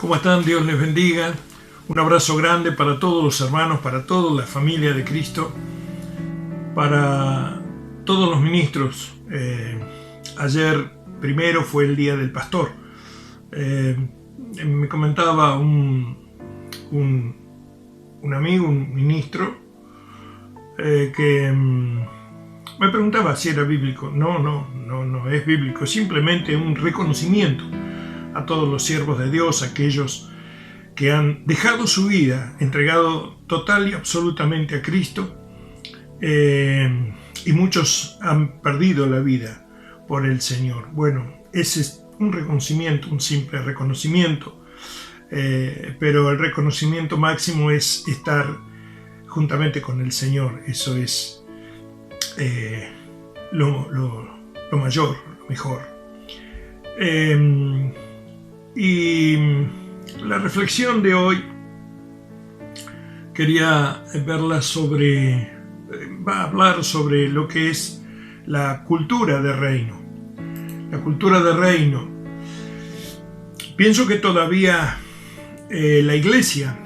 ¿Cómo están? Dios les bendiga. Un abrazo grande para todos los hermanos, para toda la familia de Cristo, para todos los ministros. Ayer primero fue el Día del Pastor. Me comentaba un amigo, un ministro, que me preguntaba si era bíblico. No es bíblico, simplemente un reconocimiento a todos los siervos de Dios, aquellos que han dejado su vida, entregado total y absolutamente a Cristo, y muchos han perdido la vida por el Señor. Bueno, ese es un reconocimiento, un simple reconocimiento, pero el reconocimiento máximo es estar juntamente con el Señor. Eso es lo mayor, lo mejor. Y la reflexión de hoy quería verla va a hablar sobre lo que es la cultura de reino. La cultura de reino. Pienso que todavía la iglesia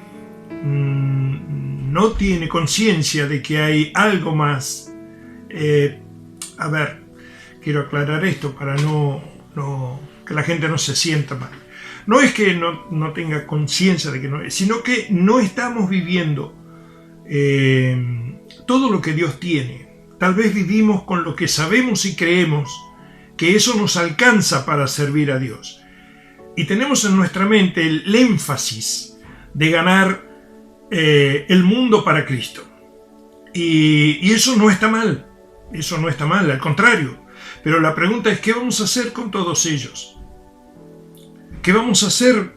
no tiene conciencia de que hay algo más. Quiero aclarar esto para que la gente no se sienta mal. No es que no tenga conciencia de que no es, sino que no estamos viviendo todo lo que Dios tiene. Tal vez vivimos con lo que sabemos y creemos que eso nos alcanza para servir a Dios. Y tenemos en nuestra mente el énfasis de ganar el mundo para Cristo. Y eso no está mal. Eso no está mal, al contrario. Pero la pregunta es, ¿qué vamos a hacer con todos ellos? ¿Qué vamos a hacer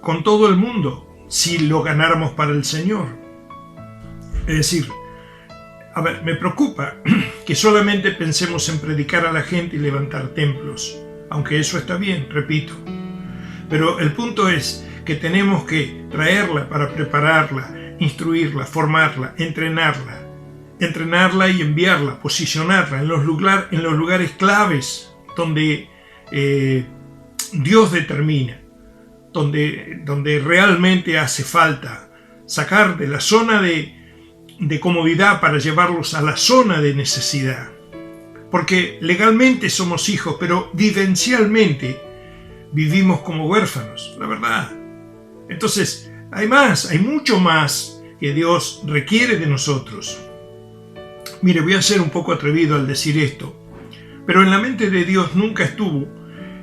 con todo el mundo si lo ganáramos para el Señor? Es decir, me preocupa que solamente pensemos en predicar a la gente y levantar templos, aunque eso está bien, repito. Pero el punto es que tenemos que traerla para prepararla, instruirla, formarla, entrenarla y enviarla, posicionarla en los lugares claves donde Dios determina, donde realmente hace falta sacar de la zona de comodidad para llevarlos a la zona de necesidad. Porque legalmente somos hijos, pero vivencialmente vivimos como huérfanos, la verdad. Entonces, hay mucho más que Dios requiere de nosotros. Mire, voy a ser un poco atrevido al decir esto, pero en la mente de Dios nunca estuvo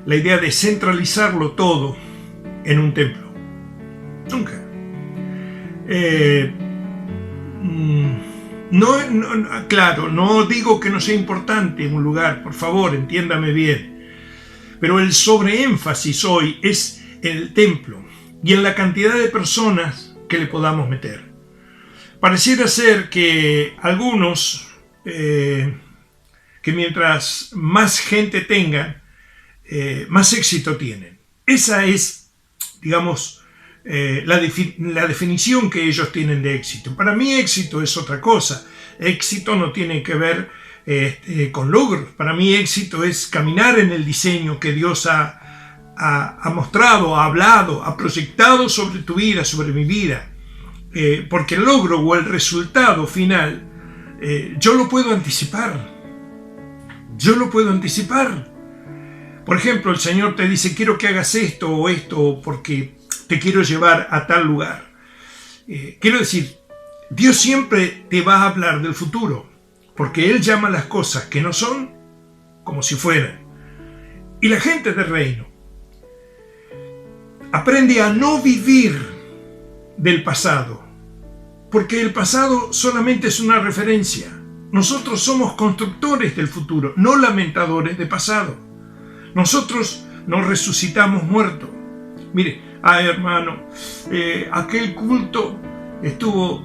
la idea de centralizarlo todo en un templo. Nunca. Claro, no digo que no sea importante un lugar, por favor, entiéndame bien. Pero el sobreénfasis hoy es en el templo y en la cantidad de personas que le podamos meter. Pareciera ser que algunos, que mientras más gente tengan, más éxito tienen. Esa es, digamos, la definición que ellos tienen de éxito. Para mí éxito es otra cosa. Éxito no tiene que ver con logros. Para mí éxito es caminar en el diseño que Dios ha mostrado, ha hablado, ha proyectado sobre tu vida, sobre mi vida. Porque el logro o el resultado final, yo lo puedo anticipar. Por ejemplo, el Señor te dice, quiero que hagas esto o esto porque te quiero llevar a tal lugar. Quiero decir, Dios siempre te va a hablar del futuro, porque Él llama las cosas que no son como si fueran. Y la gente del reino aprende a no vivir del pasado, porque el pasado solamente es una referencia. Nosotros somos constructores del futuro, no lamentadores de pasado. Nosotros nos resucitamos muertos. Mire, hermano, aquel culto estuvo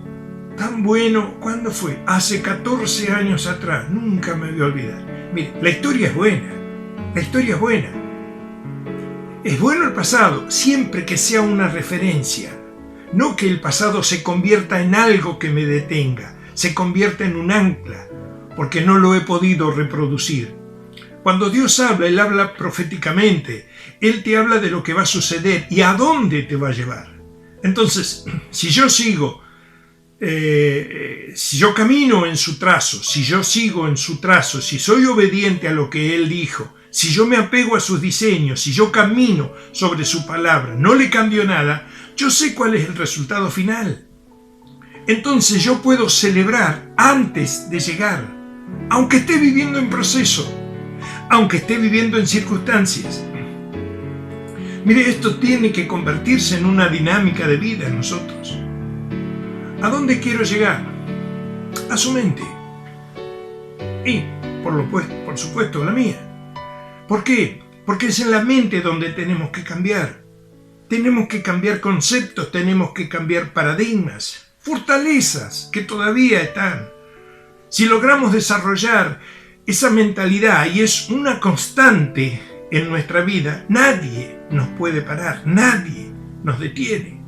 tan bueno. ¿Cuándo fue? Hace 14 años atrás. Nunca me voy a olvidar. Mire, la historia es buena. Es bueno el pasado, siempre que sea una referencia. No que el pasado se convierta en algo que me detenga, se convierta en un ancla, porque no lo he podido reproducir. Cuando Dios habla, Él habla proféticamente. Él te habla de lo que va a suceder y a dónde te va a llevar. Entonces, si yo sigo, si yo camino en su trazo, si yo sigo en su trazo, si soy obediente a lo que Él dijo, si yo me apego a sus diseños, si yo camino sobre su palabra, no le cambio nada, yo sé cuál es el resultado final. Entonces yo puedo celebrar antes de llegar, aunque esté viviendo en proceso, aunque esté viviendo en circunstancias. Mire, esto tiene que convertirse en una dinámica de vida en nosotros. ¿A dónde quiero llegar? A su mente. Y, por supuesto, la mía. ¿Por qué? Porque es en la mente donde tenemos que cambiar. Tenemos que cambiar conceptos, tenemos que cambiar paradigmas, fortalezas que todavía están. Si logramos desarrollar esa mentalidad, y es una constante en nuestra vida, nadie nos puede parar, nadie nos detiene.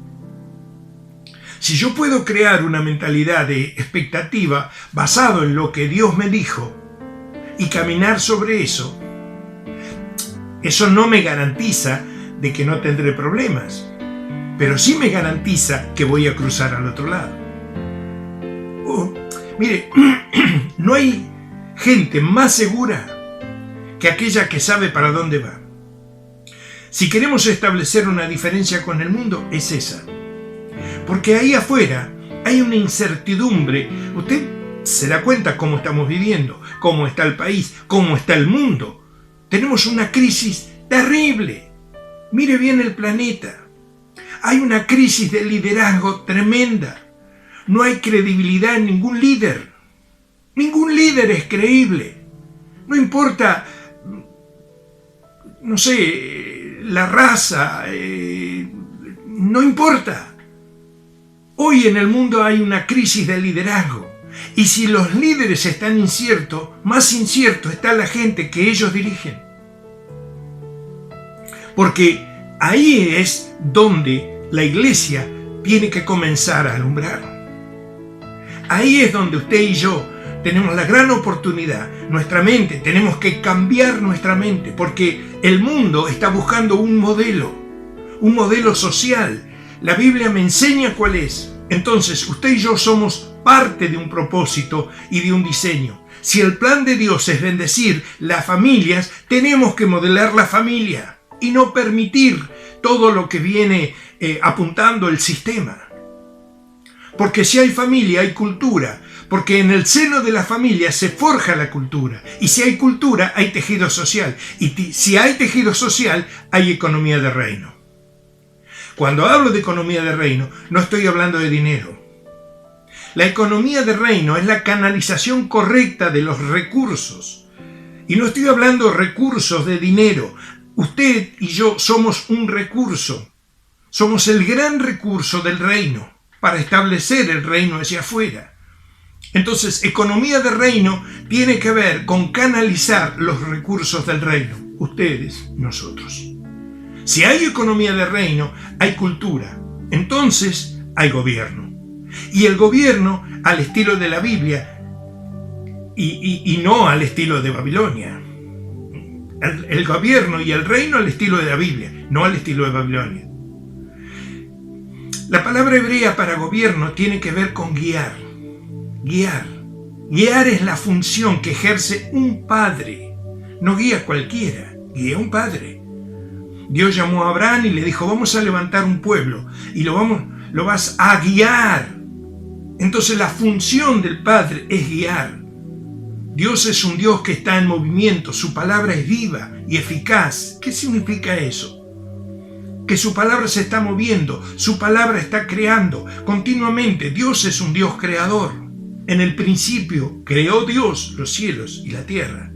Si yo puedo crear una mentalidad de expectativa basado en lo que Dios me dijo y caminar sobre eso, eso no me garantiza de que no tendré problemas, pero sí me garantiza que voy a cruzar al otro lado. Mire, no hay gente más segura que aquella que sabe para dónde va. Si queremos establecer una diferencia con el mundo, es esa. Porque ahí afuera hay una incertidumbre. Usted se da cuenta cómo estamos viviendo, cómo está el país, cómo está el mundo. Tenemos una crisis terrible. Mire bien el planeta. Hay una crisis de liderazgo tremenda. No hay credibilidad en ningún líder. Ningún líder es creíble. No importa, no sé, la raza, no importa. Hoy en el mundo hay una crisis de liderazgo. Y si los líderes están inciertos, más incierto está la gente que ellos dirigen. Porque ahí es donde la iglesia tiene que comenzar a alumbrar. Ahí es donde usted y yo tenemos la gran oportunidad. Nuestra mente, tenemos que cambiar nuestra mente, porque el mundo está buscando un modelo social. La Biblia me enseña cuál es. Entonces, usted y yo somos parte de un propósito y de un diseño. Si el plan de Dios es bendecir las familias, tenemos que modelar la familia y no permitir todo lo que viene apuntando el sistema. Porque si hay familia, hay cultura. Porque en el seno de la familia se forja la cultura. Y si hay cultura, hay tejido social. Y si hay tejido social, hay economía de reino. Cuando hablo de economía de reino, no estoy hablando de dinero. La economía de reino es la canalización correcta de los recursos. Y no estoy hablando de recursos de dinero. Usted y yo somos un recurso. Somos el gran recurso del reino para establecer el reino hacia afuera. Entonces, economía de reino tiene que ver con canalizar los recursos del reino. Ustedes, nosotros. Si hay economía de reino, hay cultura. Entonces, hay gobierno. Y el gobierno al estilo de la Biblia y no al estilo de Babilonia. El gobierno y el reino al estilo de la Biblia, no al estilo de Babilonia. La palabra hebrea para gobierno tiene que ver con guiar. Guiar. Guiar es la función que ejerce un padre. No guía cualquiera, guía un padre. Dios llamó a Abraham y le dijo, vamos a levantar un pueblo y lo vas a guiar. Entonces la función del padre es guiar. Dios es un Dios que está en movimiento, su palabra es viva y eficaz. ¿Qué significa eso? Que su palabra se está moviendo, su palabra está creando continuamente. Dios es un Dios creador. En el principio creó Dios los cielos y la tierra.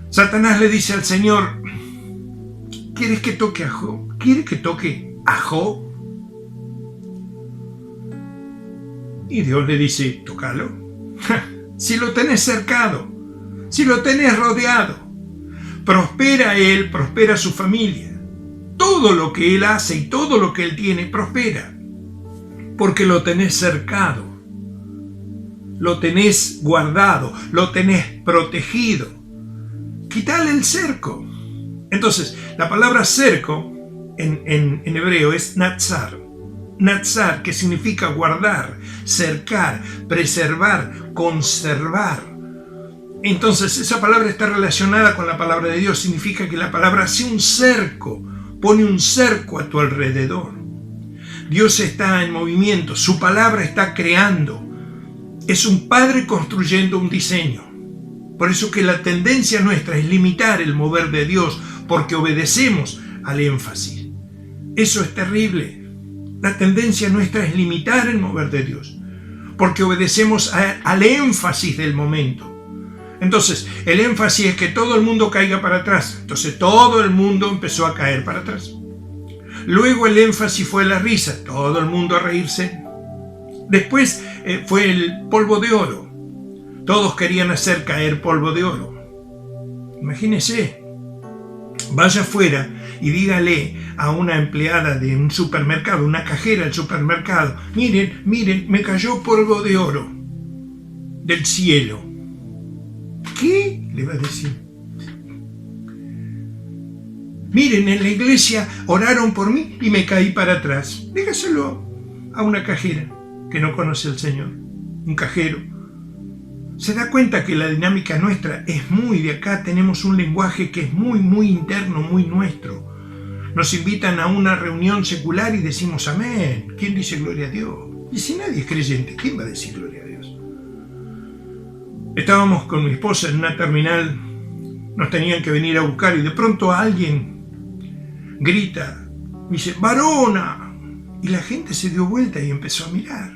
Satanás le dice al Señor, ¿quieres que toque a Job? ¿Quieres que toque a Job? Y Dios le dice, tócalo. Si lo tenés cercado, si lo tenés rodeado, prospera él, prospera su familia. Todo lo que él hace y todo lo que él tiene prospera, porque lo tenés cercado, lo tenés guardado, lo tenés protegido. quítale el cerco. Entonces, la palabra cerco en hebreo es natsar. Natsar, que significa guardar, cercar, preservar, conservar. Entonces, esa palabra está relacionada con la palabra de Dios. Significa que la palabra hace un cerco, pone un cerco a tu alrededor. Dios está en movimiento, su palabra está creando. Es un padre construyendo un diseño. Por eso que la tendencia nuestra es limitar el mover de Dios, porque obedecemos al énfasis. Eso es terrible. La tendencia nuestra es limitar el mover de Dios, porque obedecemos al énfasis del momento. Entonces, el énfasis es que todo el mundo caiga para atrás. Entonces, todo el mundo empezó a caer para atrás. Luego el énfasis fue la risa, todo el mundo a reírse. Después fue el polvo de oro. Todos querían hacer caer polvo de oro. Imagínese, vaya afuera y dígale a una empleada de un supermercado, una cajera del supermercado, miren, me cayó polvo de oro del cielo. ¿Qué? Le va a decir. Miren, en la iglesia oraron por mí y me caí para atrás. Dígaselo a una cajera que no conoce al Señor, un cajero. Se da cuenta que la dinámica nuestra es muy de acá, tenemos un lenguaje que es muy interno, muy nuestro. Nos invitan a una reunión secular y decimos amén. ¿Quién dice gloria a Dios? Y si nadie es creyente, ¿quién va a decir gloria a Dios? Estábamos con mi esposa en una terminal, nos tenían que venir a buscar y de pronto alguien grita, dice, ¡varona! Y la gente se dio vuelta y empezó a mirar.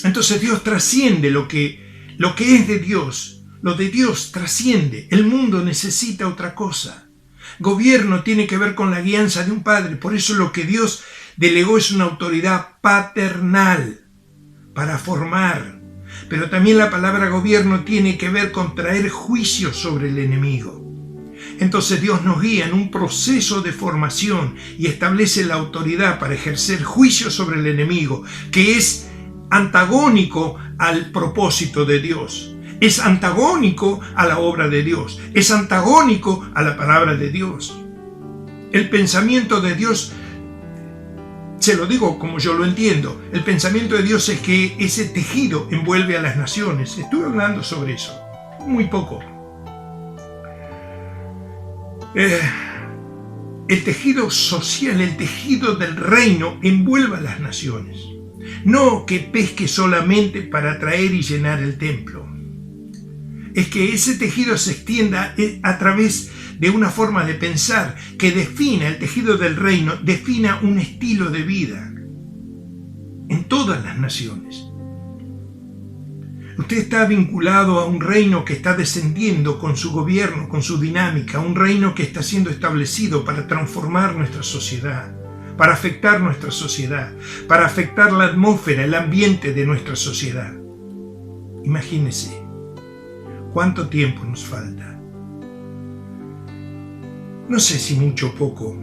Entonces Dios trasciende lo que es de Dios. Lo de Dios trasciende. El mundo necesita otra cosa. Gobierno tiene que ver con la guianza de un padre. Por eso lo que Dios delegó es una autoridad paternal para formar. Pero también la palabra gobierno tiene que ver con traer juicio sobre el enemigo. Entonces Dios nos guía en un proceso de formación y establece la autoridad para ejercer juicio sobre el enemigo, que es antagónico al propósito de Dios, es antagónico a la obra de Dios, es antagónico a la palabra de Dios. El pensamiento de Dios, se lo digo como yo lo entiendo, el pensamiento de Dios es que ese tejido envuelve a las naciones. Estuve hablando sobre eso, muy poco. El tejido social, el tejido del reino envuelve a las naciones. No que pesque solamente para atraer y llenar el templo. Es que ese tejido se extienda a través de una forma de pensar que defina el tejido del reino, defina un estilo de vida en todas las naciones. Usted está vinculado a un reino que está descendiendo con su gobierno, con su dinámica, un reino que está siendo establecido para transformar nuestra sociedad, para afectar nuestra sociedad, para afectar la atmósfera, el ambiente de nuestra sociedad. Imagínese, ¿cuánto tiempo nos falta? No sé si mucho o poco,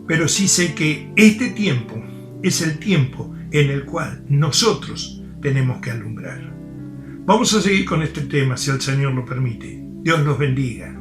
pero sí sé que este tiempo es el tiempo en el cual nosotros tenemos que alumbrar. Vamos a seguir con este tema si el Señor lo permite. Dios los bendiga.